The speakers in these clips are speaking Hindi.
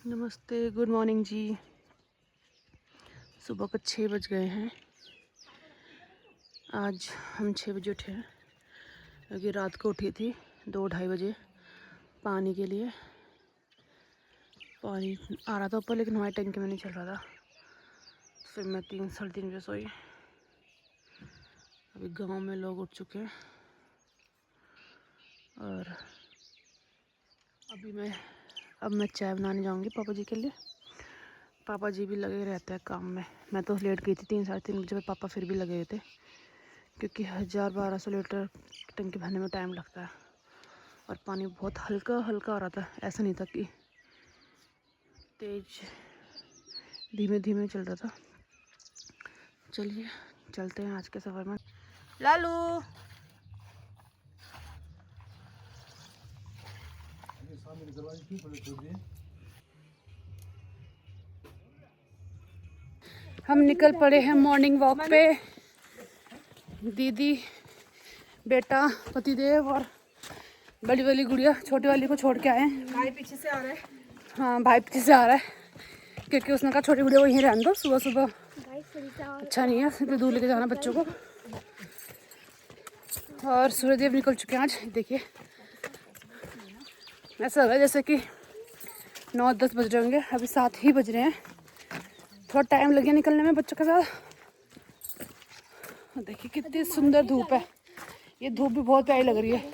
नमस्ते, गुड मॉर्निंग जी। सुबह को 6 बज गए हैं। आज हम 6 बजे उठे हैं क्योंकि रात को उठी थी 2-2:30 बजे पानी के लिए। पानी आ रहा था ऊपर, लेकिन हमारी टंकी में नहीं चल रहा था। फिर मैं 3-3:30 बजे सोई। अभी गांव में लोग उठ चुके हैं और अब मैं चाय बनाने जाऊंगी पापा जी के लिए। पापा जी भी लगे रहते हैं काम में। मैं तो लेट गई थी 3-3:30 बजे, पापा फिर भी लगे हुए थे क्योंकि 1000-1200 लीटर टंकी भरने में टाइम लगता है और पानी बहुत हल्का हल्का आ रहा था। ऐसा नहीं था कि तेज, धीमे धीमे चल रहा था। चलिए चलते हैं आज के सफ़र में। लालू हम निकल पड़े हैं मॉर्निंग वॉक पे। दीदी, बेटा, पतिदेव और बड़ी वाली गुड़िया छोटी वाली को छोड़ के आए हैं। भाई पीछे से आ रहा है। हाँ, भाई पीछे से आ रहा है क्योंकि उसने कहा छोटी गुड़िया वहीं रहने दो, सुबह सुबह अच्छा नहीं है इतनी दूर लेके जाना बच्चों को। और सूर्यदेव निकल चुके हैं आज। देखिए ऐसा लग रहा है जैसे कि 9-10 बज रहे होंगे, अभी 7 ही बज रहे हैं। थोड़ा टाइम लगे निकलने में बच्चों के साथ। देखिए कितनी सुंदर धूप है। ये धूप भी बहुत प्यारी लग रही है।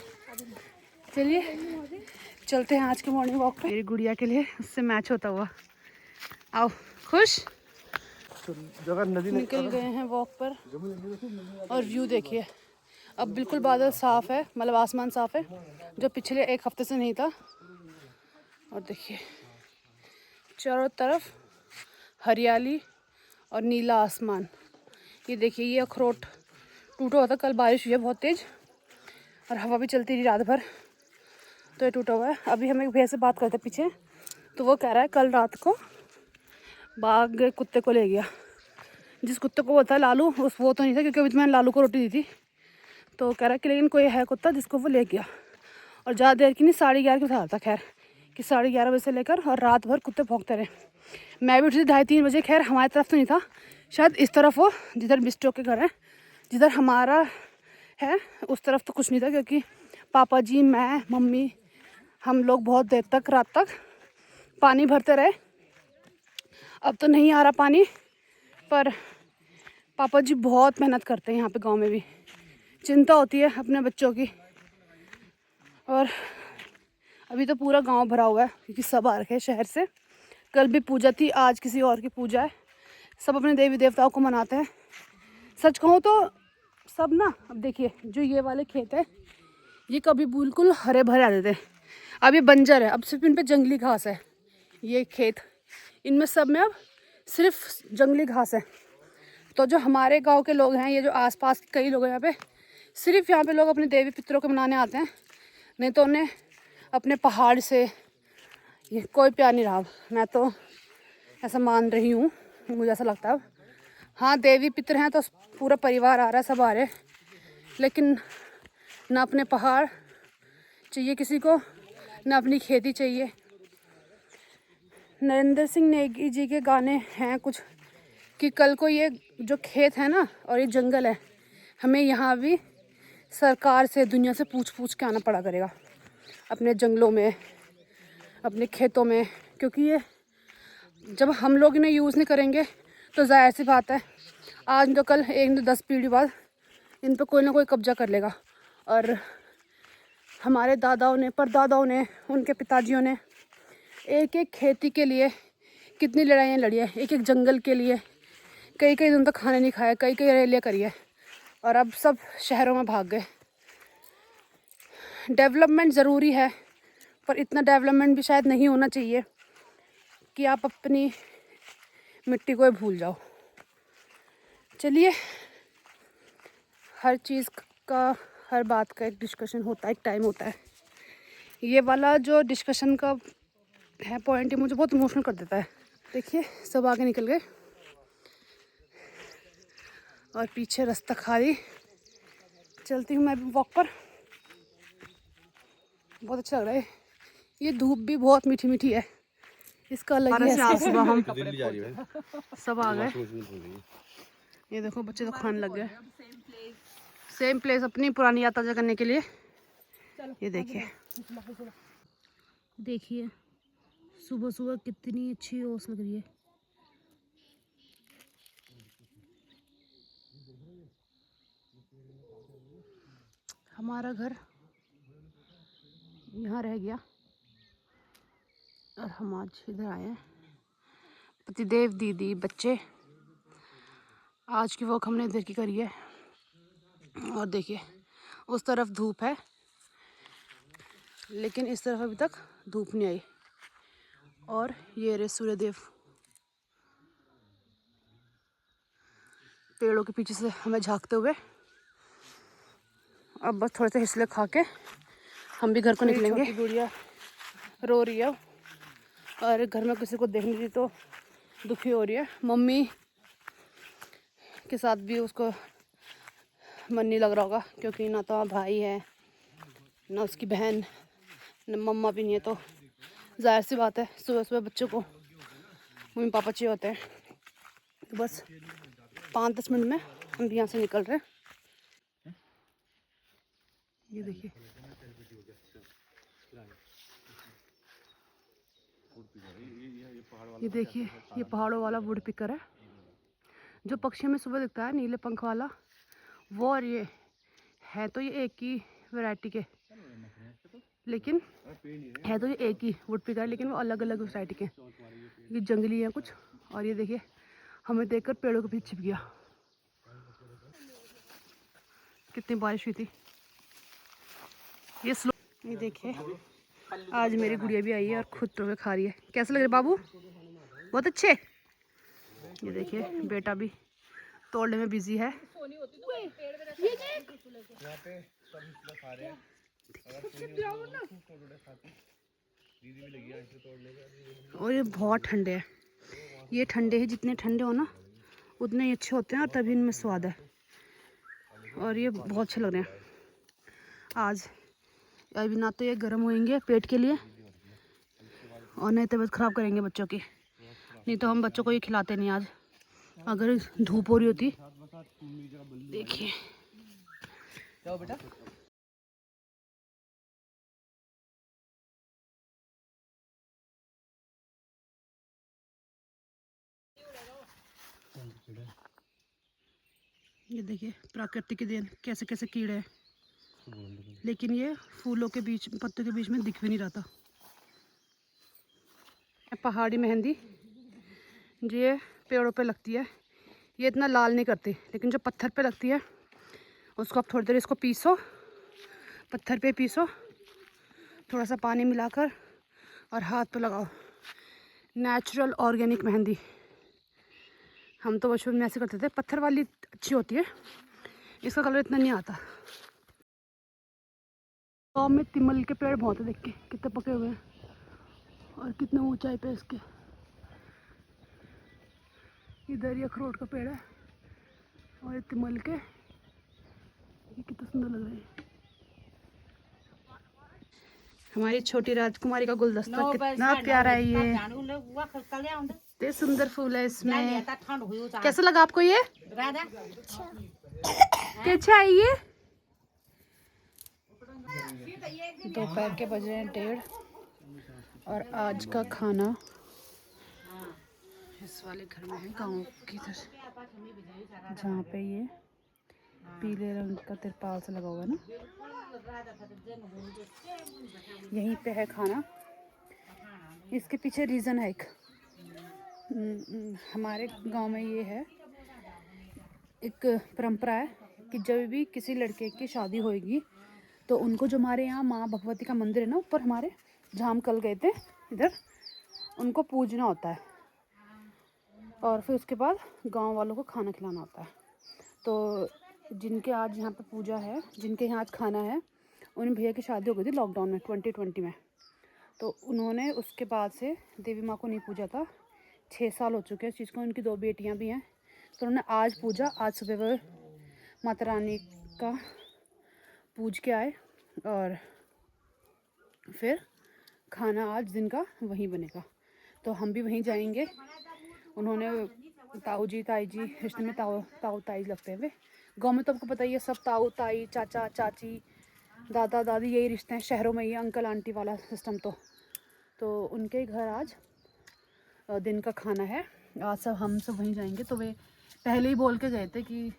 चलिए चलते हैं आज के मॉर्निंग वॉक पे। मेरी गुड़िया के लिए उससे मैच होता हुआ। आओ, खुश। निकल गए हैं वॉक पर और व्यू देखिए। अब बिल्कुल बादल साफ है, मतलब आसमान साफ है, जो पिछले 1 हफ्ते से नहीं था। और देखिए चारों तरफ हरियाली और नीला आसमान। ये देखिए, ये अखरोट टूटा हुआ था, कल बारिश हुई है बहुत तेज और हवा भी चलती रही रात भर, तो ये टूटा हुआ है। अभी हम एक भैया से बात करते पीछे, तो वो कह रहा है कल रात को बाघ कुत्ते को ले गया। जिस कुत्ते को वो था लालू, वो तो नहीं था क्योंकि अभी तो मैंने लालू को रोटी दी थी। तो कह रहा है कि लेकिन कोई है कुत्ता जिसको वो ले गया। और ज़्यादा देर की नहीं, 11:30 की बता रहा था। खैर कि 11:30 बजे से लेकर और रात भर कुत्ते भौंकते रहे। मैं भी उठी थी 2:30-3 बजे। खैर हमारी तरफ तो नहीं था, शायद इस तरफ हो जिधर बिस्टो के घर है, जिधर हमारा है उस तरफ तो कुछ नहीं था क्योंकि पापा जी, मैं, मम्मी, हम लोग बहुत देर तक रात तक पानी भरते रहे। अब तो नहीं आ रहा पानी, पर पापा जी बहुत मेहनत करते हैं यहाँ पे गांव में भी। चिंता होती है अपने बच्चों की। और अभी तो पूरा गांव भरा हुआ है क्योंकि सब आ रखे हैं शहर से। कल भी पूजा थी, आज किसी और की पूजा है। सब अपने देवी देवताओं को मनाते हैं। सच कहूँ तो सब ना, अब देखिए जो ये वाले खेत है ये कभी बिल्कुल हरे भरे आते थे, अब ये बंजर है। अब सिर्फ इन पे जंगली घास है। ये खेत, इनमें सब में अब सिर्फ जंगली घास है। तो जो हमारे गांव के लोग हैं, ये जो आसपास के कई लोग हैं यहाँ पे, सिर्फ यहाँ पे लोग अपने देवी पितरों को मनाने आते हैं, नहीं तो उन्हें अपने पहाड़ से ये कोई प्यार नहीं रहा। मैं तो ऐसा मान रही हूँ, मुझे ऐसा लगता है। हाँ, देवी पितर हैं तो पूरा परिवार आ रहा है, सब आ रहे हैं, लेकिन ना अपने पहाड़ चाहिए किसी को, ना अपनी खेती चाहिए। नरेंद्र सिंह नेगी जी के गाने हैं कुछ कि कल को ये जो खेत है ना और ये जंगल है, हमें यहाँ भी सरकार से, दुनिया से पूछ पूछ के आना पड़ा करेगा अपने जंगलों में, अपने खेतों में, क्योंकि ये जब हम लोग इन्हें यूज़ नहीं करेंगे तो जाहिर सी बात है आज तो कल 1-10 पीढ़ी बाद इन पर कोई ना कोई कब्जा कर लेगा। और हमारे दादाओं ने, परदादाओं ने, उनके पिताजियों ने एक एक खेती के लिए कितनी लड़ाइयाँ लड़ी है, एक एक जंगल के लिए। कई कई दिन तक खाने नहीं खाए, कई कई रैलियाँ करी है, और अब सब शहरों में भाग गए। डेवलपमेंट ज़रूरी है, पर इतना डेवलपमेंट भी शायद नहीं होना चाहिए कि आप अपनी मिट्टी को भूल जाओ। चलिए, हर चीज़ का, हर बात का एक डिस्कशन होता है, एक टाइम होता है। ये वाला जो डिस्कशन का है पॉइंट, ये मुझे बहुत इमोशनल कर देता है। देखिए सब आगे निकल गए और पीछे रास्ता खाली। चलती हूँ मैं भी वॉक पर, बहुत अच्छा लग रहा है। ये धूप भी बहुत मीठी मीठी है, इसका अलग ही है। आज सुबह हम दिल्ली जा रही है सब आ गए। ये देखो बच्चे तो खाने लग गए। सेम प्लेस, अपनी पुरानी यात्रा ताज़ा करने के लिए। ये देखिए, देखिए सुबह सुबह कितनी अच्छी ओस लग रही है। हमारा घर यहाँ रह गया और हम आज इधर आए हैं। पतिदेव, दीदी, बच्चे, आज की वॉक हमने इधर की करी है। और देखिए उस तरफ धूप है, लेकिन इस तरफ अभी तक धूप नहीं आई। और ये रहे सूर्यदेव पेड़ों के पीछे से हमें झांकते हुए। अब बस थोड़े से हिस्से खा के हम भी घर को निकलेंगे। छोटी गुड़िया रो रही है और घर में किसी को देखने दी तो दुखी हो रही है। मम्मी के साथ भी उसको मन नहीं लग रहा होगा, क्योंकि ना तो भाई है ना उसकी बहन, ना मम्मा भी नहीं है। तो जाहिर सी बात है सुबह सुबह बच्चों को मम्मी पापा चाहिए होते हैं। तो बस 5-10 मिनट में हम भी यहाँ से निकल रहे हैं। ये देखिए, ये देखिए, ये पहाड़ों वाला वुड पिकर है जो पक्षी में सुबह दिखता है, नीले पंख वाला वो। और ये है तो ये एक ही वैरायटी के, लेकिन है तो ये एक ही वुड पिकर, लेकिन वो अलग अलग वैरायटी के। ये जंगली है कुछ। और ये देखिए हमें देखकर पेड़ों के पीछे छिप गया। कितनी बारिश हुई थी। ये देखिए आज मेरी गुड़िया भी आई है और खुद तो खा रही है। कैसे लग रहे बाबू? बहुत अच्छे। ये देखिए बेटा भी तोड़ने में बिजी है। और ये बहुत ठंडे हैं। ये ठंडे हैं, जितने ठंडे हो ना उतने ही अच्छे होते हैं और तभी इनमें स्वाद है। और ये बहुत अच्छे लग रहे हैं आज। अभी ना तो ये गर्म होंगे पेट के लिए और नहीं तबीयत ख़राब करेंगे बच्चों की। नहीं तो हम बच्चों को ये खिलाते नहीं आज, अगर धूप हो रही होती। देखिए जाओ बेटा। ये देखिए प्रकृति के देन, कैसे कैसे कीड़े हैं, लेकिन ये फूलों के बीच, पत्तों के बीच में दिख भी नहीं रहा था। पहाड़ी मेहंदी जो ये पेड़ों पे लगती है, ये इतना लाल नहीं करती, लेकिन जो पत्थर पे लगती है उसको आप थोड़ी देर इसको पीसो, पत्थर पे पीसो, थोड़ा सा पानी मिलाकर और हाथ पे लगाओ। Natural organic mehndi. हम तो बचपन में ऐसे करते थे। पत्थर वाली अच्छी होती है, इसका कलर इतना नहीं आता। गाँव में तिमल के पेड़ बहुत है, देख के कितने पके हुए हैं और कितने ऊंचाई पे इसके। इधर ये अखरोट का पेड़ है और ये तिमल के, ये कितना सुंदर लग रहे हैं। हमारी छोटी राजकुमारी का गुलदस्ता कितना प्यारा है। ये सुंदर फूल है इसमें। कैसा लगा आपको ये? कैसा है ये? दोपहर के बज रहे हैं 1:30 और आज का खाना इस वाले घर में है, गांव की तरफ, जहाँ पे ये पीले रंग का तिरपाल से लगा हुआ है ना, यहीं पे है खाना। इसके पीछे रीज़न है एक। हमारे गांव में ये है एक परंपरा है कि जब भी किसी लड़के की शादी होएगी तो उनको, जो हमारे यहाँ माँ भगवती का मंदिर है ना ऊपर हमारे, जहाँ हम कल गए थे इधर, उनको पूजना होता है और फिर उसके बाद गांव वालों को खाना खिलाना होता है। तो जिनके आज यहाँ पे पूजा है, जिनके यहाँ आज खाना है, उन भैया की शादी हो गई थी लॉकडाउन में 2020 में। तो उन्होंने उसके बाद से देवी माँ को नहीं पूजा था। 6 साल हो चुके हैं इस चीज़ को। उनकी 2 बेटियाँ भी हैं, तो उन्होंने आज पूजा। आज सुबह वो माता रानी का पूज के आए और फिर खाना आज दिन का वहीं बनेगा। तो हम भी वहीं जाएंगे। उन्होंने ताऊ जी ताई जी रिश्ते में ताऊ ताई लगते हैं वे। गाँव में तो आपको पता ही है, सब ताऊ ताई चाचा चाची दादा दादी यही रिश्ते हैं। शहरों में ये अंकल आंटी वाला सिस्टम। तो उनके घर आज दिन का खाना है। आज सब हम सब वहीं जाएंगे। तो वे पहले ही बोल के गए थे कि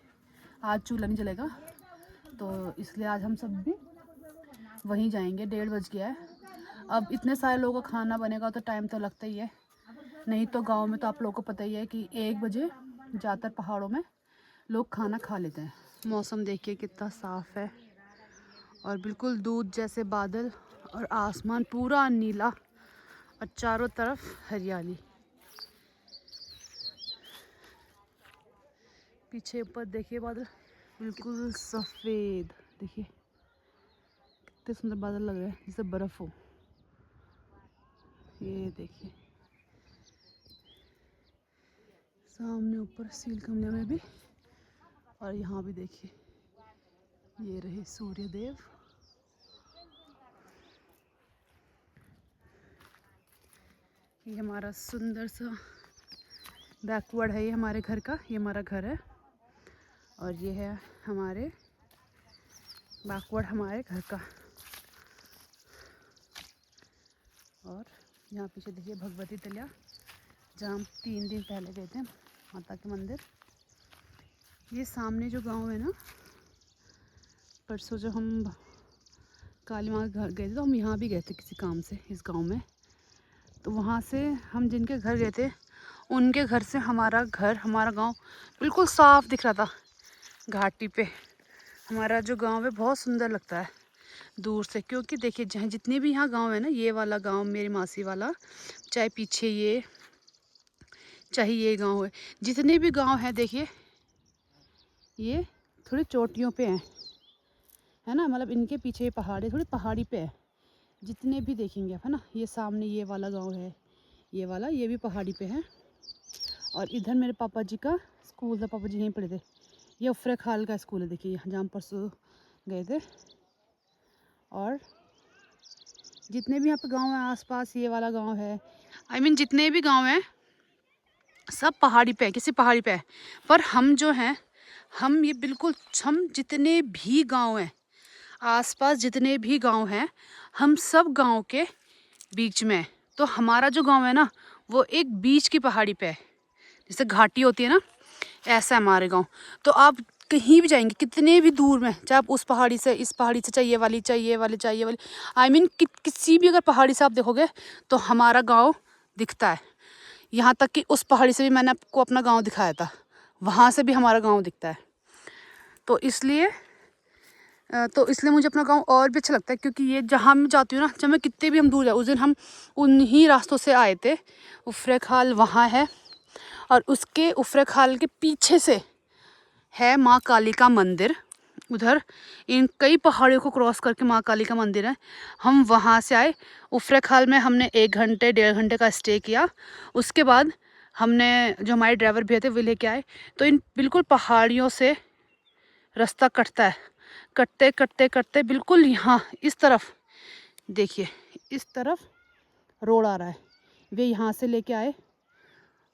आज चूल्हा नहीं जलेगा, तो इसलिए आज हम सब भी वहीं जाएंगे। 1:30 बज गया है। अब इतने सारे लोगों का खाना बनेगा तो टाइम तो लगता ही है। नहीं तो गांव में तो आप लोगों को पता ही है कि 1 बजे ज़्यादातर पहाड़ों में लोग खाना खा लेते हैं। मौसम देखिए कितना साफ़ है और बिल्कुल दूध जैसे बादल और आसमान पूरा नीला और चारों तरफ हरियाली। पीछे ऊपर देखिए बादल बिल्कुल सफ़ेद, देखिए कितने सुंदर बादल लग रहे हैं जैसे बर्फ़ हो। ये देखिए सामने ऊपर सील कमले में भी, और यहाँ भी देखिए ये रहे सूर्य देव। ये हमारा सुंदर सा बैकवर्ड है, ये हमारे घर का, ये हमारा घर है और ये है हमारे बैकवर्ड हमारे घर का। और यहाँ पीछे देखिए भगवती तलिया, जहाँ हम 3 दिन पहले गए थे माता के मंदिर। ये सामने जो गांव है ना, परसों जो हम काली माँ के घर गए थे तो हम यहाँ भी गए थे किसी काम से इस गांव में। तो वहाँ से हम जिनके घर गए थे उनके घर से हमारा घर, हमारा गांव बिल्कुल साफ़ दिख रहा था घाटी पे। हमारा जो गांव है बहुत सुंदर लगता है दूर से, क्योंकि देखिए जहाँ जितने भी यहाँ गांव है ना, ये वाला गांव मेरी मासी वाला, चाहे पीछे ये, चाहे ये गांव है, जितने भी गांव हैं देखिए ये थोड़ी चोटियों पे हैं, है ना। मतलब इनके पीछे पहाड़ी, थोड़ी पहाड़ी पे है जितने भी देखेंगे आप, है ना। ये सामने ये वाला गांव है, ये वाला, ये भी पहाड़ी पे है। और इधर मेरे पापा जी का स्कूल था, पापा जी यहीं पढ़े थे। ये उफरे खाल का स्कूल है देखिए, जहाँ हम परसों गए थे। और जितने भी यहाँ पे गांव हैं आसपास, ये वाला गांव है, I mean जितने भी गांव हैं सब पहाड़ी पे है, किसी पहाड़ी पे है। पर हम जो हैं, हम ये बिल्कुल, हम जितने भी गांव हैं आसपास, जितने भी गांव हैं, हम सब गांव के बीच में है। तो हमारा जो गांव है ना, वो एक बीच की पहाड़ी पे है, जैसे घाटी होती है ना, ऐसा है हमारे गांव। तो आप कहीं भी जाएंगे, कितने भी दूर में, चाहे आप उस पहाड़ी से, इस पहाड़ी से, चाहिए वाली चाहिए वाली चाहिए वाली, I mean किसी भी अगर पहाड़ी से आप देखोगे तो हमारा गांव दिखता है। यहाँ तक कि उस पहाड़ी से भी मैंने आपको अपना गांव दिखाया था, वहाँ से भी हमारा गांव दिखता है। तो इसलिए मुझे अपना गांव और भी अच्छा लगता है, क्योंकि ये जहाँ मैं जाती हूँ ना, जब मैं कितने भी हम दूर जाए, उस दिन हम उन्हीं रास्तों से आए थे। उफरे खाल वहाँ है और उसके उफरे खाल के पीछे से है माँ काली का मंदिर। उधर इन कई पहाड़ियों को क्रॉस करके माँ काली का मंदिर है। हम वहाँ से आए। उफरे खाल में हमने 1 घंटे 1.5 घंटे का स्टे किया। उसके बाद हमने, जो हमारे ड्राइवर भैया थे, वो लेके आए। तो इन बिल्कुल पहाड़ियों से रास्ता कटता है, कटते कटते कटते बिल्कुल यहाँ इस तरफ देखिए, इस तरफ रोड आ रहा है। वे यहाँ से लेके आए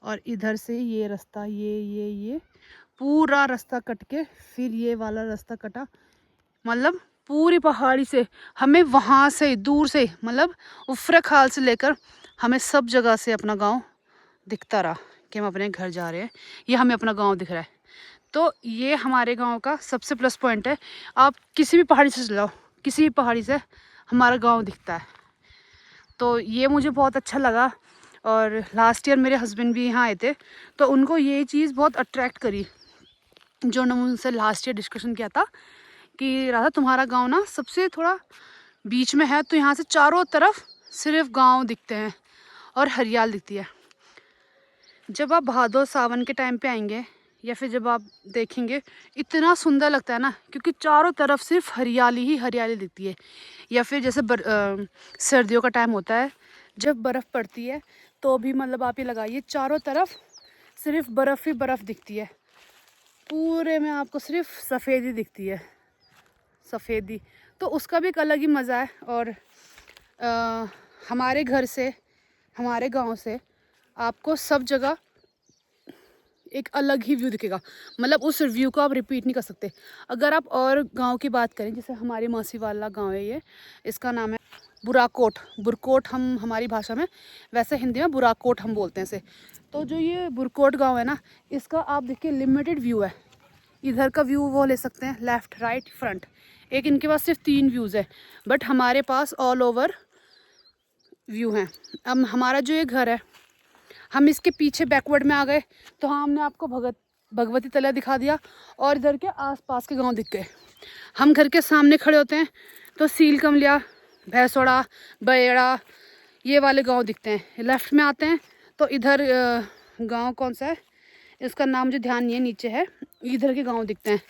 और इधर से ये रास्ता, ये पूरा रास्ता कट के फिर ये वाला रास्ता कटा। मतलब पूरी पहाड़ी से हमें वहाँ से दूर से, मतलब उफरे खाल से लेकर हमें सब जगह से अपना गांव दिखता रहा कि हम अपने घर जा रहे हैं, ये हमें अपना गांव दिख रहा है। तो ये हमारे गांव का सबसे प्लस पॉइंट है। आप किसी भी पहाड़ी से चलाओ, किसी भी पहाड़ी से हमारा गांव दिखता है। तो ये मुझे बहुत अच्छा लगा। और लास्ट ईयर मेरे हस्बैंड भी यहाँ आए थे, तो उनको ये चीज़ बहुत अट्रैक्ट करी, जो उन्होंने उनसे लास्ट ईयर डिस्कशन किया था कि राधा तुम्हारा गांव ना सबसे थोड़ा बीच में है, तो यहाँ से चारों तरफ सिर्फ गांव दिखते हैं और हरियाली दिखती है। जब आप भादो सावन के टाइम पे आएंगे या फिर जब आप देखेंगे, इतना सुंदर लगता है ना, क्योंकि चारों तरफ सिर्फ हरियाली ही हरियाली दिखती है। या फिर जैसे सर्दियों का टाइम होता है, जब बर्फ़ पड़ती है, तो भी मतलब आप ये लगाइए, चारों तरफ सिर्फ बर्फ़ ही बर्फ़ दिखती है। पूरे में आपको सिर्फ सफ़ेदी दिखती है, सफ़ेदी। तो उसका भी एक अलग ही मज़ा है। और हमारे घर से, हमारे गांव से आपको सब जगह एक अलग ही व्यू दिखेगा, मतलब उस व्यू को आप रिपीट नहीं कर सकते। अगर आप और गांव की बात करें, जैसे हमारी मौसी वाला गांव है ये, इसका नाम है बुराकोट। बुरकोट हम हमारी भाषा में, वैसे हिंदी में बुराकोट हम बोलते हैं इसे। तो जो ये बुरकोट गांव है ना, इसका आप देखिए लिमिटेड व्यू है। इधर का व्यू वो ले सकते हैं, लेफ़्ट राइट फ्रंट, एक इनके पास सिर्फ 3 व्यूज़ है, बट हमारे पास ऑल ओवर व्यू हैं। अब हमारा जो ये घर है, हम इसके पीछे बैकवर्ड में आ गए तो हाँ, हमने आपको भगवती तला दिखा दिया और इधर के आसपास के गांव दिख गए। हम घर के सामने खड़े होते हैं तो सील कमलिया, भैंसोड़ा, बयड़ा, ये वाले गांव दिखते हैं। लेफ़्ट में आते हैं तो इधर गांव कौन सा है, इसका नाम मुझे ध्यान नहीं है, नीचे है, इधर के गांव दिखते हैं।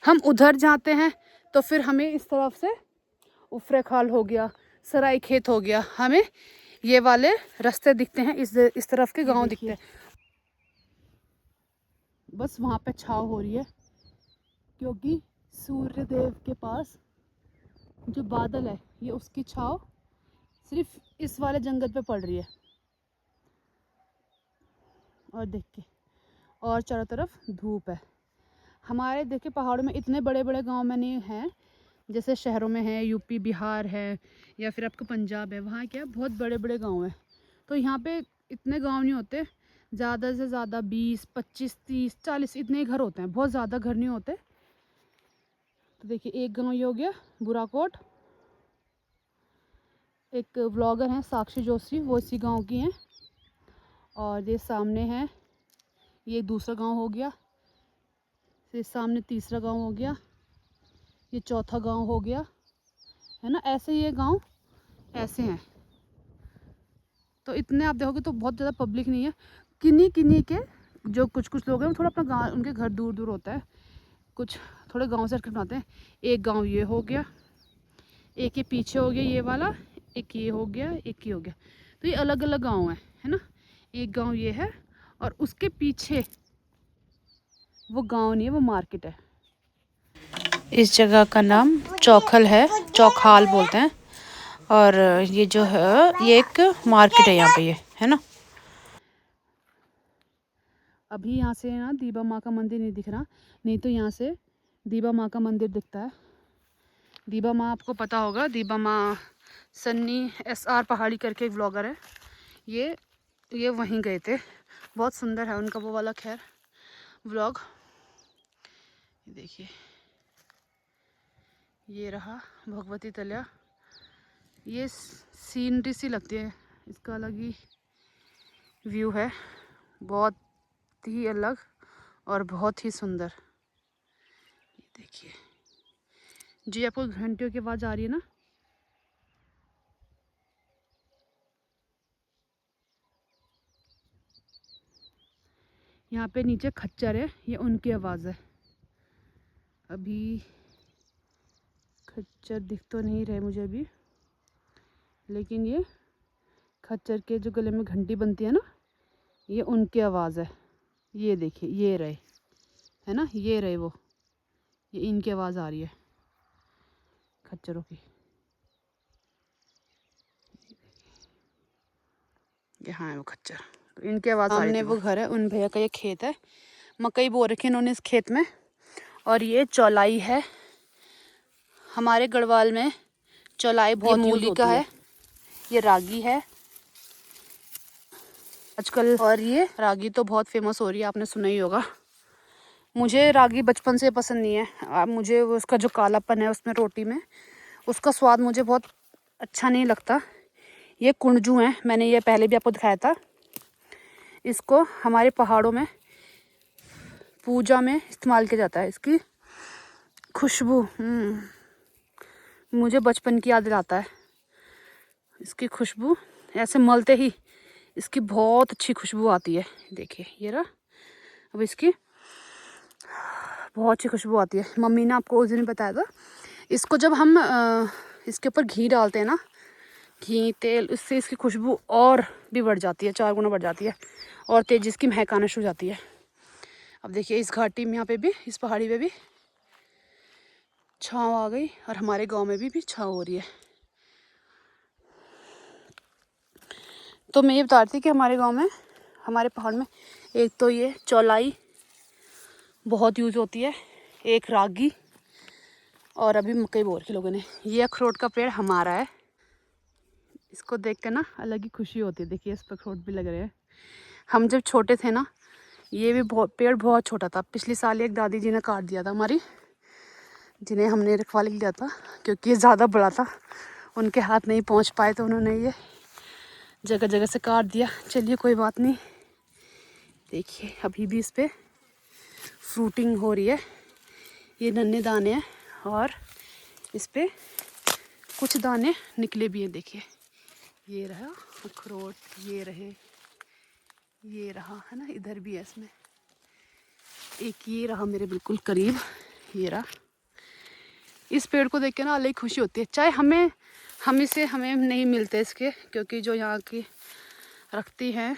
हम उधर जाते हैं तो फिर हमें इस तरफ से उफरे खाल हो गया, सराय खेत हो गया, हमें ये वाले रास्ते दिखते हैं, इस तरफ के गांव दिखते हैं। बस वहाँ पे छाव हो रही है क्योंकि सूर्य देव के पास जो बादल है, ये उसकी छाव सिर्फ इस वाले जंगल पे पड़ रही है। और देखिए, और चारों तरफ धूप है। हमारे देखिए पहाड़ों में इतने बड़े बड़े गांव में नहीं हैं, जैसे शहरों में है, यूपी बिहार है या फिर आपका पंजाब है, वहाँ क्या बहुत बड़े बड़े गांव हैं। तो यहाँ पे इतने गांव नहीं होते, ज़्यादा से ज़्यादा 20, 25, 30, 40 इतने ही घर होते हैं, बहुत ज़्यादा घर नहीं होते। तो देखिए एक गांव ये हो गया बुराकोट। एक व्लॉगर हैं साक्षी जोशी, वो इसी गांव की हैं। और ये सामने है, ये दूसरा गांव हो गया, फिर सामने तीसरा गांव हो गया, ये चौथा गांव हो गया, है ना। ऐसे ये गांव ऐसे हैं। तो इतने आप देखोगे तो बहुत ज़्यादा पब्लिक नहीं है। किन्हीं किन्हीं के जो कुछ कुछ लोग हैं वो थोड़ा अपना गाँव, उनके घर दूर दूर होता है, कुछ थोड़े गांव से बनाते हैं। एक गांव ये हो गया, एक ये पीछे हो गया ये वाला, एक ये हो गया, एक ये हो गया। तो ये अलग अलग गांव है ना। एक गांव ये है और उसके पीछे वो गांव नहीं है, वो मार्केट है। इस जगह का नाम चौखल है, चौखाल बोलते हैं। और ये जो है ये एक मार्केट है यहाँ पे, ये है ना। अभी यहाँ से ना दीबा माँ का मंदिर नहीं दिख रहा, नहीं तो यहाँ से दीबा माँ का मंदिर दिखता है। दीबा माँ आपको पता होगा, दीबा माँ सन्नी SR पहाड़ी करके एक व्लॉगर है, ये वहीं गए थे, बहुत सुंदर है उनका वो वाला खैर व्लॉग। देखिए ये रहा भगवती तल्या, ये सीनरी सी लगती है, इसका अलग ही व्यू है, बहुत ही अलग और बहुत ही सुंदर। ये देखिए जी, आपको घंटियों की आवाज़ आ रही है ना। यहाँ पे नीचे खच्चर है, ये उनकी आवाज़ है। अभी खच्चर दिख तो नहीं रहे मुझे अभी, लेकिन ये खच्चर के जो गले में घंटी बनती है ना, ये उनकी आवाज़ है। ये देखिए ये रहे, है ना, ये रहे वो, ये इनकी आवाज़ आ रही है खच्चरों की। यहाँ है वो खच्चर, तो इनकी आवाज़ आ रही है। सामने वो घर है, उन भैया का ये खेत है, मकई बो रखी इन्होंने इस खेत में। और ये चौलाई है, हमारे गढ़वाल में चौलाई बहुत मूली का है, ये रागी है आजकल, और ये रागी तो बहुत फेमस हो रही है, आपने सुना ही होगा। मुझे रागी बचपन से पसंद नहीं है, मुझे उसका जो कालापन है उसमें रोटी में, उसका स्वाद मुझे बहुत अच्छा नहीं लगता। ये कुंडजू हैं, मैंने ये पहले भी आपको दिखाया था। इसको हमारे पहाड़ों में पूजा में इस्तेमाल किया जाता है। इसकी खुशबू मुझे बचपन की याद दिलाता है। इसकी खुशबू ऐसे मलते ही इसकी बहुत अच्छी खुशबू आती है। देखिए ये रहा, अब इसकी बहुत अच्छी खुशबू आती है। मम्मी ने आपको उस दिन बताया था, इसको जब हम इसके ऊपर घी डालते हैं ना, घी तेल, इससे इसकी खुशबू और भी बढ़ जाती है, 4 गुना बढ़ जाती है और तेज़ इसकी महक आना शुरू हो जाती है। अब देखिए इस घाटी में यहाँ पे भी, इस पहाड़ी पे भी छाँव आ गई और हमारे गांव में भी छाँव हो रही है। तो मैं ये बता रही थी कि हमारे गांव में हमारे पहाड़ में। एक तो ये चौलाई बहुत यूज़ होती है, एक रागी, और अभी मकई बो रखी लोगों ने। ये अखरोट का पेड़ हमारा है। इसको देख के ना अलग ही खुशी होती है। देखिए इस पर अखरोट भी लग रहे हैं। हम जब छोटे थे ना, ये भी पेड़ बहुत छोटा था। पिछले साल एक दादी जी ने काट दिया था हमारी, जिन्हें हमने रखवाली लिया था, क्योंकि ये ज़्यादा बड़ा था, उनके हाथ नहीं पहुंच पाए तो उन्होंने ये जगह जगह से काट दिया। चलिए कोई बात नहीं। देखिए अभी भी इस पर फ्रूटिंग हो रही है। ये नन्हे दाने हैं और इस पर कुछ दाने निकले भी हैं। देखिए ये रहा अखरोट, ये रहे, ये रहा, है ना, इधर भी है इसमें एक, ये रहा मेरे बिल्कुल करीब, ये रहा। इस पेड़ को देख के ना अलग ही खुशी होती है। चाहे हमें नहीं मिलते इसके, क्योंकि जो यहाँ की रखती हैं,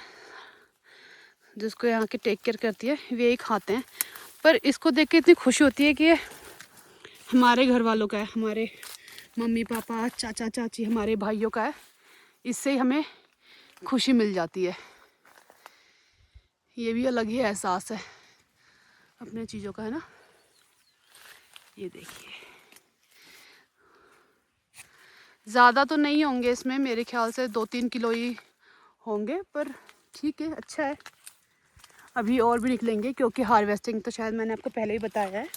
जिसको यहाँ की टेक केयर करती है, वे ही खाते हैं। पर इसको देख के इतनी खुशी होती है कि ये हमारे घर वालों का है, हमारे मम्मी पापा चाचा चाची हमारे भाइयों का है। इससे ही हमें खुशी मिल जाती है। ये भी अलग ही एहसास है अपने चीज़ों का, है ना। ये देखिए ज़्यादा तो नहीं होंगे इसमें, मेरे ख्याल से 2-3 किलो ही होंगे, पर ठीक है, अच्छा है। अभी और भी निकलेंगे, क्योंकि हार्वेस्टिंग तो शायद मैंने आपको पहले ही बताया है।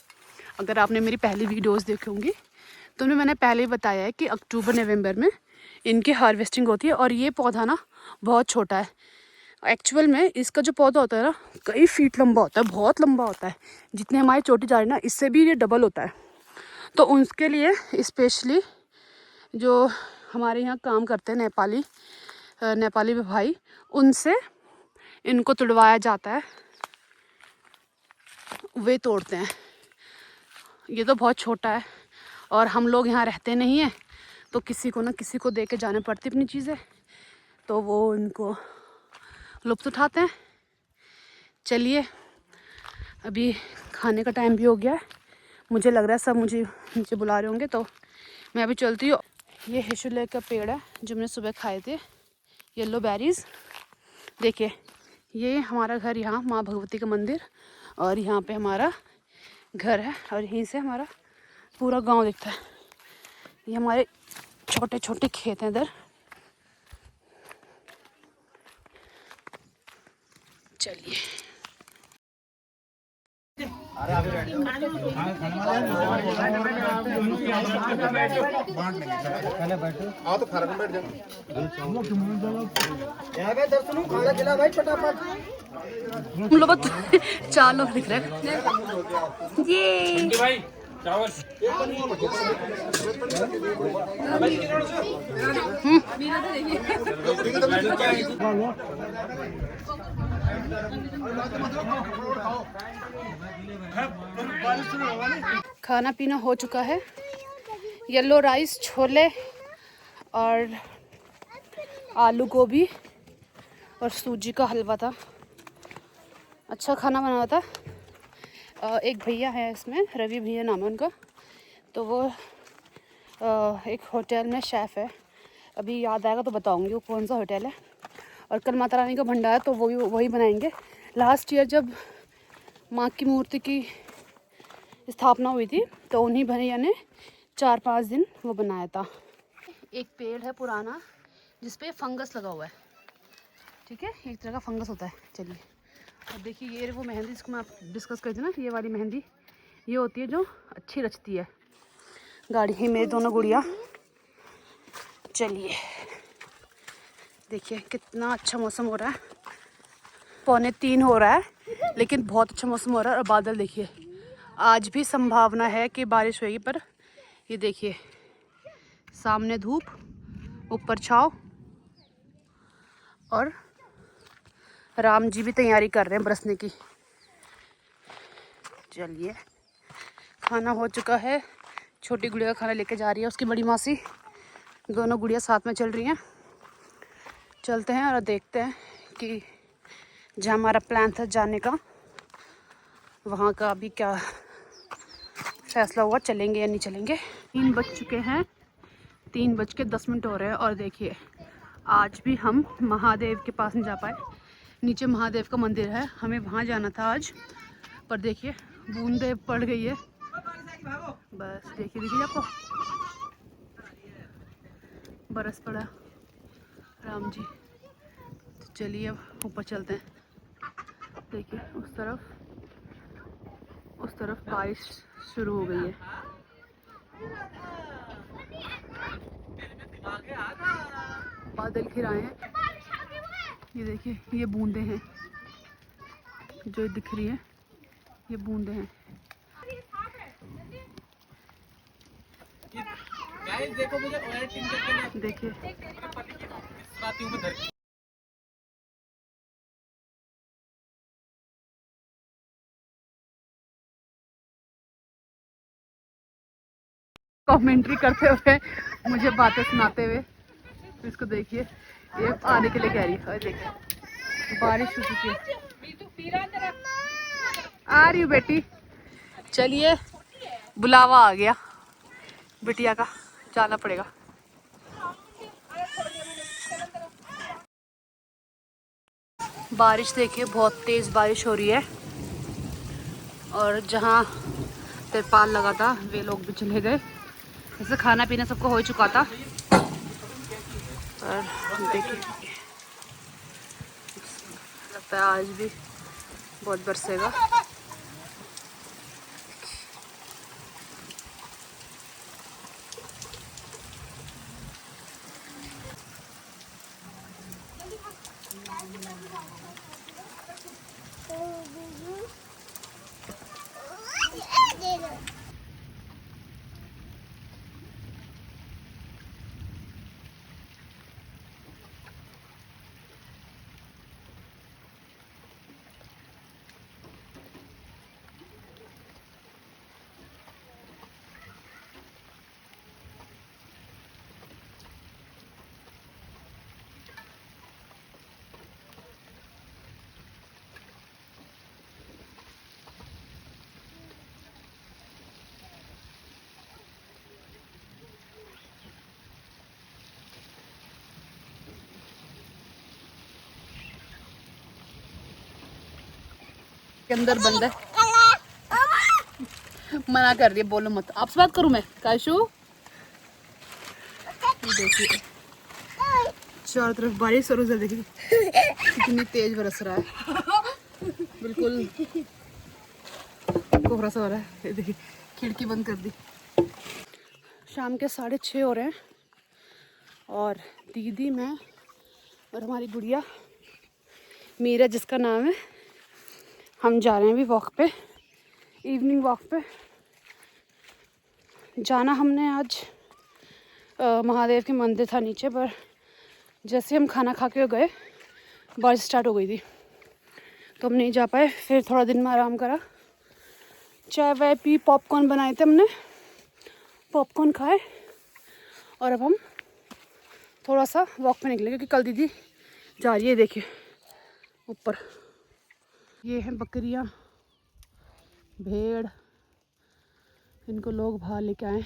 अगर आपने मेरी पहली वीडियोस देखी होंगी तो मैंने पहले ही बताया है कि अक्टूबर नवंबर में इनकी हार्वेस्टिंग होती है। और ये पौधा ना बहुत छोटा है। एक्चुअल में इसका जो पौधा होता है ना, कई फीट लंबा होता है, बहुत लंबा होता है। जितने हमारी चोटी जा रही है ना, इससे भी ये डबल होता है। तो उसके लिए स्पेशली जो हमारे यहाँ काम करते हैं नेपाली भाई, उनसे इनको तुड़वाया जाता है, वे तोड़ते हैं। ये तो बहुत छोटा है और हम लोग यहाँ रहते नहीं हैं, तो किसी को दे के जाने पड़ती अपनी चीज़ें, तो वो इनको लुत्फ़ उठाते हैं। चलिए अभी खाने का टाइम भी हो गया है। मुझे लग रहा है सब मुझे बुला रहे होंगे, तो मैं अभी चलती हूँ। ये हिशुले का पेड़ है जो मैंने सुबह खाए थे, येलो बेरीज। देखिए ये हमारा घर, यहाँ माँ भगवती का मंदिर, और यहाँ पे हमारा घर है, और यहीं से हमारा पूरा गांव दिखता है। ये हमारे छोटे छोटे खेत हैं इधर। चलिए तो फर्क बैठ जाओ दर्शनों खाना खिला भाई फटाफट। हम लोग 4 लोग दिख रहे हैं। ये भाई चावल खाना पीना हो चुका है। येलो राइस, छोले और आलू गोभी और सूजी का हलवा था। अच्छा खाना बना था। एक भैया है इसमें, रवि भैया नाम है उनका, तो वो एक होटल में शेफ़ है। अभी याद आएगा तो बताऊंगी वो कौन सा होटल है। और कल माता रानी का भंडारा है, तो वो भी वही बनाएंगे। लास्ट ईयर जब माँ की मूर्ति की स्थापना हुई थी, तो उन्हीं भैया ने 4-5 दिन वो बनाया था। एक पेड़ है पुराना जिस पे फंगस लगा हुआ है, ठीक है, एक तरह का फंगस होता है। चलिए अब देखिए, ये वो मेहंदी जिसको मैं आप डिस्कस कर थी ना, ये वाली मेहंदी ये होती है जो अच्छी रचती है गाड़ी। ही मेरी दोनों गुड़िया। चलिए देखिए कितना अच्छा मौसम हो रहा है। 2:45 हो रहा है, लेकिन बहुत अच्छा मौसम हो रहा है। और बादल देखिए, आज भी संभावना है कि बारिश होगी, पर ये देखिए सामने धूप, ऊपर छाव, और राम जी भी तैयारी कर रहे हैं बरसने की। चलिए खाना हो चुका है। छोटी गुड़िया का खाना लेके जा रही है उसकी बड़ी मासी। दोनों गुड़िया साथ में चल रही हैं। चलते हैं और देखते हैं कि जहाँ हमारा प्लान था जाने का, वहाँ का अभी क्या फैसला हुआ, चलेंगे या नहीं चलेंगे। 3 बज चुके हैं, 3:10 हो रहे हैं। और देखिए आज भी हम महादेव के पास नहीं जा पाए, नीचे महादेव का मंदिर है, हमें वहाँ जाना था आज, पर देखिए बूंदे पड़ गई है बस। देखिए दीजिए आपको बरस पड़ा राम जी। तो चलिए अब ऊपर चलते हैं। देखिए उस तरफ बारिश शुरू हो गई है। बादल घिराए हैं, ये देखिए ये बूंदे हैं जो दिख रही है, ये बूंदे हैं। देखो मुझे देखिए कमेंट्री करते हुए मुझे बातें सुनाते हुए। तो इसको देखिए ये आने के लिए कह रही है। देखिए बारिश हो चुकी है, आ रही हूँ बेटी। चलिए बुलावा आ गया बिटिया का, जाना पड़ेगा। बारिश देखिए बहुत तेज़ बारिश हो रही है, और जहाँ तिरपाल लगा था वे लोग भी चले गए। वैसे खाना पीना सबको हो चुका था, और देखिए लगता है आज भी बहुत बरसेगा। के अंदर बंद है, मना कर रही है बोलो मत। आपसे बात करूं मैं काशू? देखिए चारों तरफ बारिश और उधर देखिए कितनी तेज बरस रहा है, बिल्कुल कोहरा सा हो रहा है। ये देखिए खिड़की बंद कर दी। शाम के 6:30 हो रहे हैं, और दीदी मैं और हमारी गुड़िया मीरा जिसका नाम है, हम जा रहे हैं अभी वॉक पे, इवनिंग वॉक पे। जाना हमने आज महादेव के मंदिर था नीचे, पर जैसे हम खाना खा के गए बारिश स्टार्ट हो गई थी, तो हम नहीं जा पाए। फिर थोड़ा दिन में आराम करा, चाय वाय पी, पॉपकॉर्न बनाए थे हमने, पॉपकॉर्न खाए, और अब हम थोड़ा सा वॉक पे निकले क्योंकि कल दीदी जा रही है। देखिए ऊपर ये हैं बकरियां, भेड़, इनको लोग बाहर लेके आए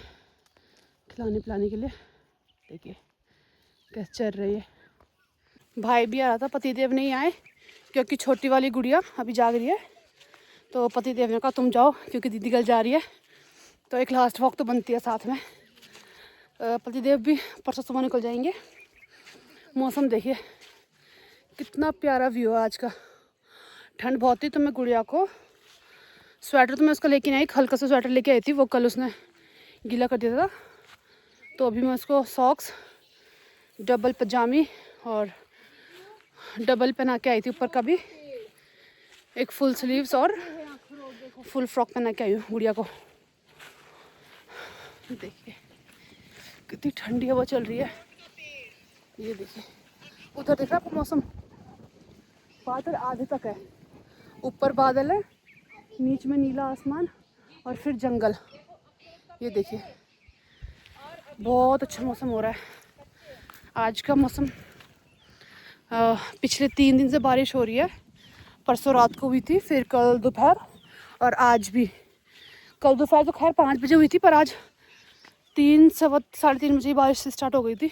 खिलाने पिलाने के लिए। देखिए कैसे चल रही है। भाई भी आ रहा था, पतिदेव नहीं आए क्योंकि छोटी वाली गुड़िया अभी जाग रही है, तो पतिदेव ने कहा तुम जाओ क्योंकि दीदी कल जा रही है, तो एक लास्ट वॉक तो बनती है साथ में। पतिदेव भी परसों सुबह निकल जाएंगे। मौसम देखिए कितना प्यारा व्यू है आज का। ठंड बहुत थी तो मैं गुड़िया को स्वेटर तो मैं उसका लेके नहीं आई, हल्का सा स्वेटर लेके आई थी, वो कल उसने गीला कर दिया था, तो अभी मैं उसको सॉक्स, डबल पजामी और डबल पहना के आई थी ऊपर का भी, एक फुल स्लीव्स और फुल फ्रॉक पहना के आई हूँ गुड़िया को। देखिए कितनी ठंडी हवा चल रही है। ये देखिए उधर देख रहा है आपको मौसम, बादल आधे तक है, ऊपर बादल है, नीचे में नीला आसमान और फिर जंगल। ये देखिए बहुत अच्छा मौसम हो रहा है आज का मौसम। पिछले 3 दिन से बारिश हो रही है, परसों रात को हुई थी, फिर कल दोपहर और आज भी। कल दोपहर तो खैर 5 बजे हुई थी, पर आज 3-3:30 बजे बारिश स्टार्ट हो गई थी।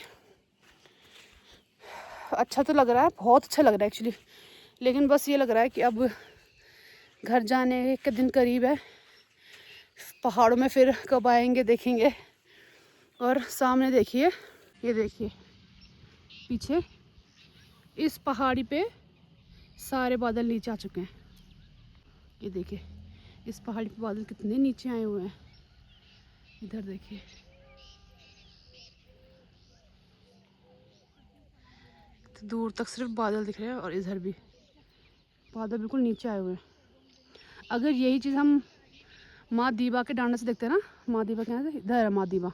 अच्छा तो लग रहा है, बहुत अच्छा लग रहा है एक्चुअली। लेकिन बस ये लग रहा है कि अब घर जाने के दिन करीब है। पहाड़ों में फिर कब आएंगे देखेंगे। और सामने देखिए, ये देखिए पीछे इस पहाड़ी पे सारे बादल नीचे आ चुके हैं। ये देखिए इस पहाड़ी पे बादल कितने नीचे आए हुए हैं। इधर देखिए, तो दूर तक सिर्फ बादल दिख रहे हैं और इधर भी बादल बिल्कुल नीचे आए हुए हैं। अगर यही चीज़ हम माँ दीवा के डांडा से देखते हैं ना, माँ दीवा के यहाँ से इधर है माँ दीवा,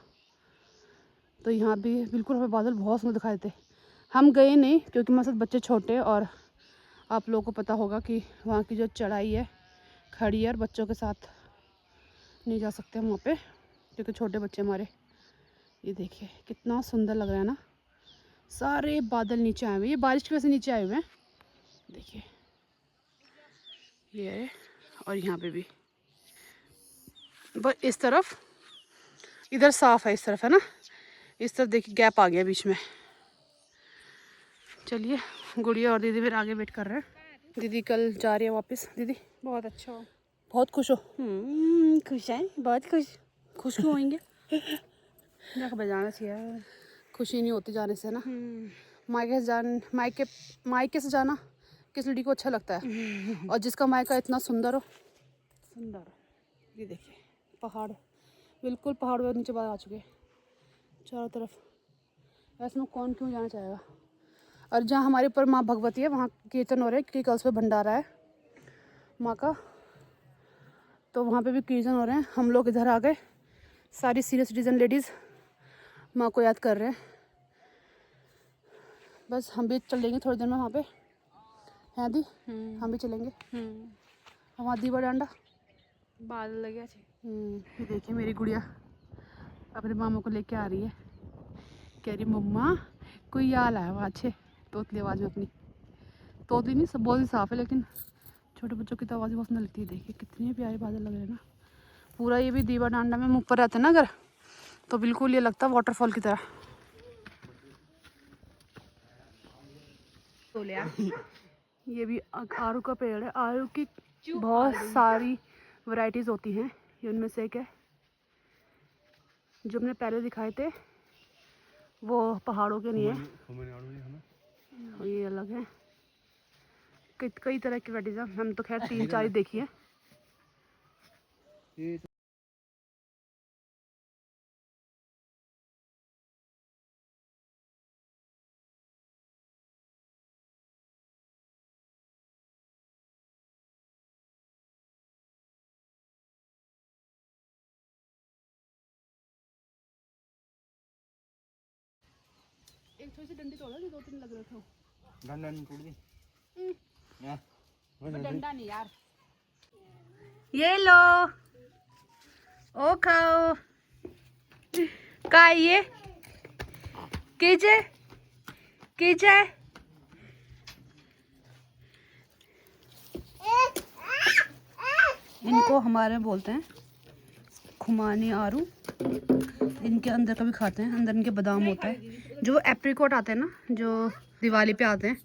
तो यहाँ भी बिल्कुल हमें बादल बहुत सुंदर दिखाई देते। हम गए नहीं क्योंकि हमारे साथ बच्चे छोटे, और आप लोगों को पता होगा कि वहाँ की जो चढ़ाई है खड़ी है और बच्चों के साथ नहीं जा सकते हम वहाँ पे क्योंकि छोटे बच्चे हमारे। ये देखिए कितना सुंदर लग रहा है ना, सारे बादल नीचे आए हुए हैं। ये बारिश की वजह से नीचे आए हुए हैं, देखिए ये है। और यहाँ पे भी बस इस तरफ, इधर साफ है, इस तरफ है ना, इस तरफ देखिए गैप आ गया बीच में। चलिए गुड़िया और दीदी फिर आगे वेट कर रहे हैं। दीदी कल जा रही है वापस। दीदी बहुत अच्छा हो। बहुत खुश हो? खुश है, बहुत खुश। खुश क्यों होंगे? जाकर बजाना चाहिए। खुशी नहीं होती जाने से ना। मायके से जाना किस लड़की को अच्छा लगता है? और जिसका मायका इतना सुंदर हो। सुंदर। ये देखिए पहाड़, बिल्कुल पहाड़ में नीचे बाहर आ चुके हैं चारों तरफ। ऐसे में कौन क्यों जाना चाहेगा? और जहाँ हमारे ऊपर माँ भगवती है वहाँ कीर्तन हो रहे हैं क्योंकि कल सुबह भंडारा है माँ का, तो वहाँ पे भी कीर्तन हो रहे हैं। हम लोग इधर आ गए, सारी सीनियर सिटीजन लेडीज़ माँ को याद कर रहे हैं। बस हम भी चलेंगे थोड़ी देर में वहाँ पे, हैं दी? हम भी चलेंगे वहाँ दीवा डांडा। बादल लगे थे। ये देखिए मेरी गुड़िया अपने मामा को लेके आ रही है, कह रही मम्मा कोई याल आया वहाँ अच्छे, तोतली आवाज़ में अपनी। तोतली नहीं, सब बहुत ही साफ़ है, लेकिन छोटे बच्चों की तो आवाज़ बहुत सुंदर लगती है। देखिए कितने प्यारे बादल लग रहे हैं ना। पूरा ये भी दीवा डांडा में ऊपर रहते हैं ना अगर, तो बिल्कुल ये लगता है वाटरफॉल की तरह। तो लिया ये भी आड़ू का पेड़ है। आड़ू की बहुत सारी वैरायटीज़ होती हैं, ये उनमें से एक है। जो हमने पहले दिखाए थे वो पहाड़ों के नहीं है, ये अलग है। कई तरह की वैरायटीज़ हैं, हम तो खैर 3-4 ही देखी है। एक थोड़ी सी डंडी तोड़ा, 2-3 लग रहे थे। डंडा नहीं टूट दी। डंडा नहीं यार। ये लो, ओ खाओ। का ये कीजे कीजे इनको हमारे में बोलते हैं खुमानी आरू। इनके अंदर का भी खाते हैं, अंदर इनके बादाम होता है। जो एप्रिकॉट आते हैं ना, जो दिवाली पे आते हैं,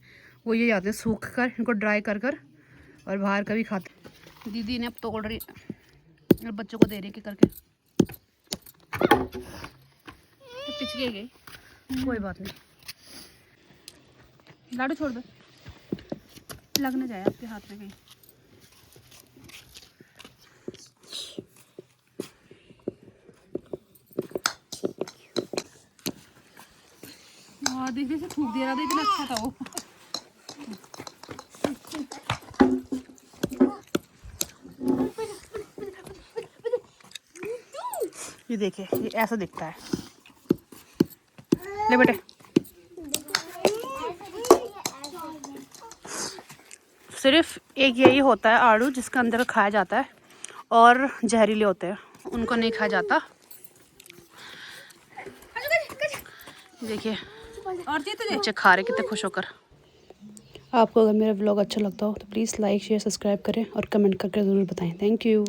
वो ये आते हैं सूख कर, इनको ड्राई कर कर और बाहर का भी खाते हैं। दीदी ने अब तोड़ रही और बच्चों को दे रही है कि करके। तो पिछले गई, कोई बात नहीं। लाडू छोड़ दो, लगने जाए आपके हाथ में कहीं। देखिए से थूक दे रहा था, इतना अच्छा था वो। ये देखिए ये ऐसा दिखता है। ले बेटे, सिर्फ एक यही होता है आड़ू जिसके अंदर खाया जाता है, और जहरीले होते हैं, उनको नहीं खाया जाता। देखिए बच्चे खा रहे कितने खुश होकर। आपको अगर मेरा व्लॉग अच्छा लगता हो तो प्लीज़ लाइक शेयर सब्सक्राइब करें और कमेंट करके ज़रूर बताएं। Thank you.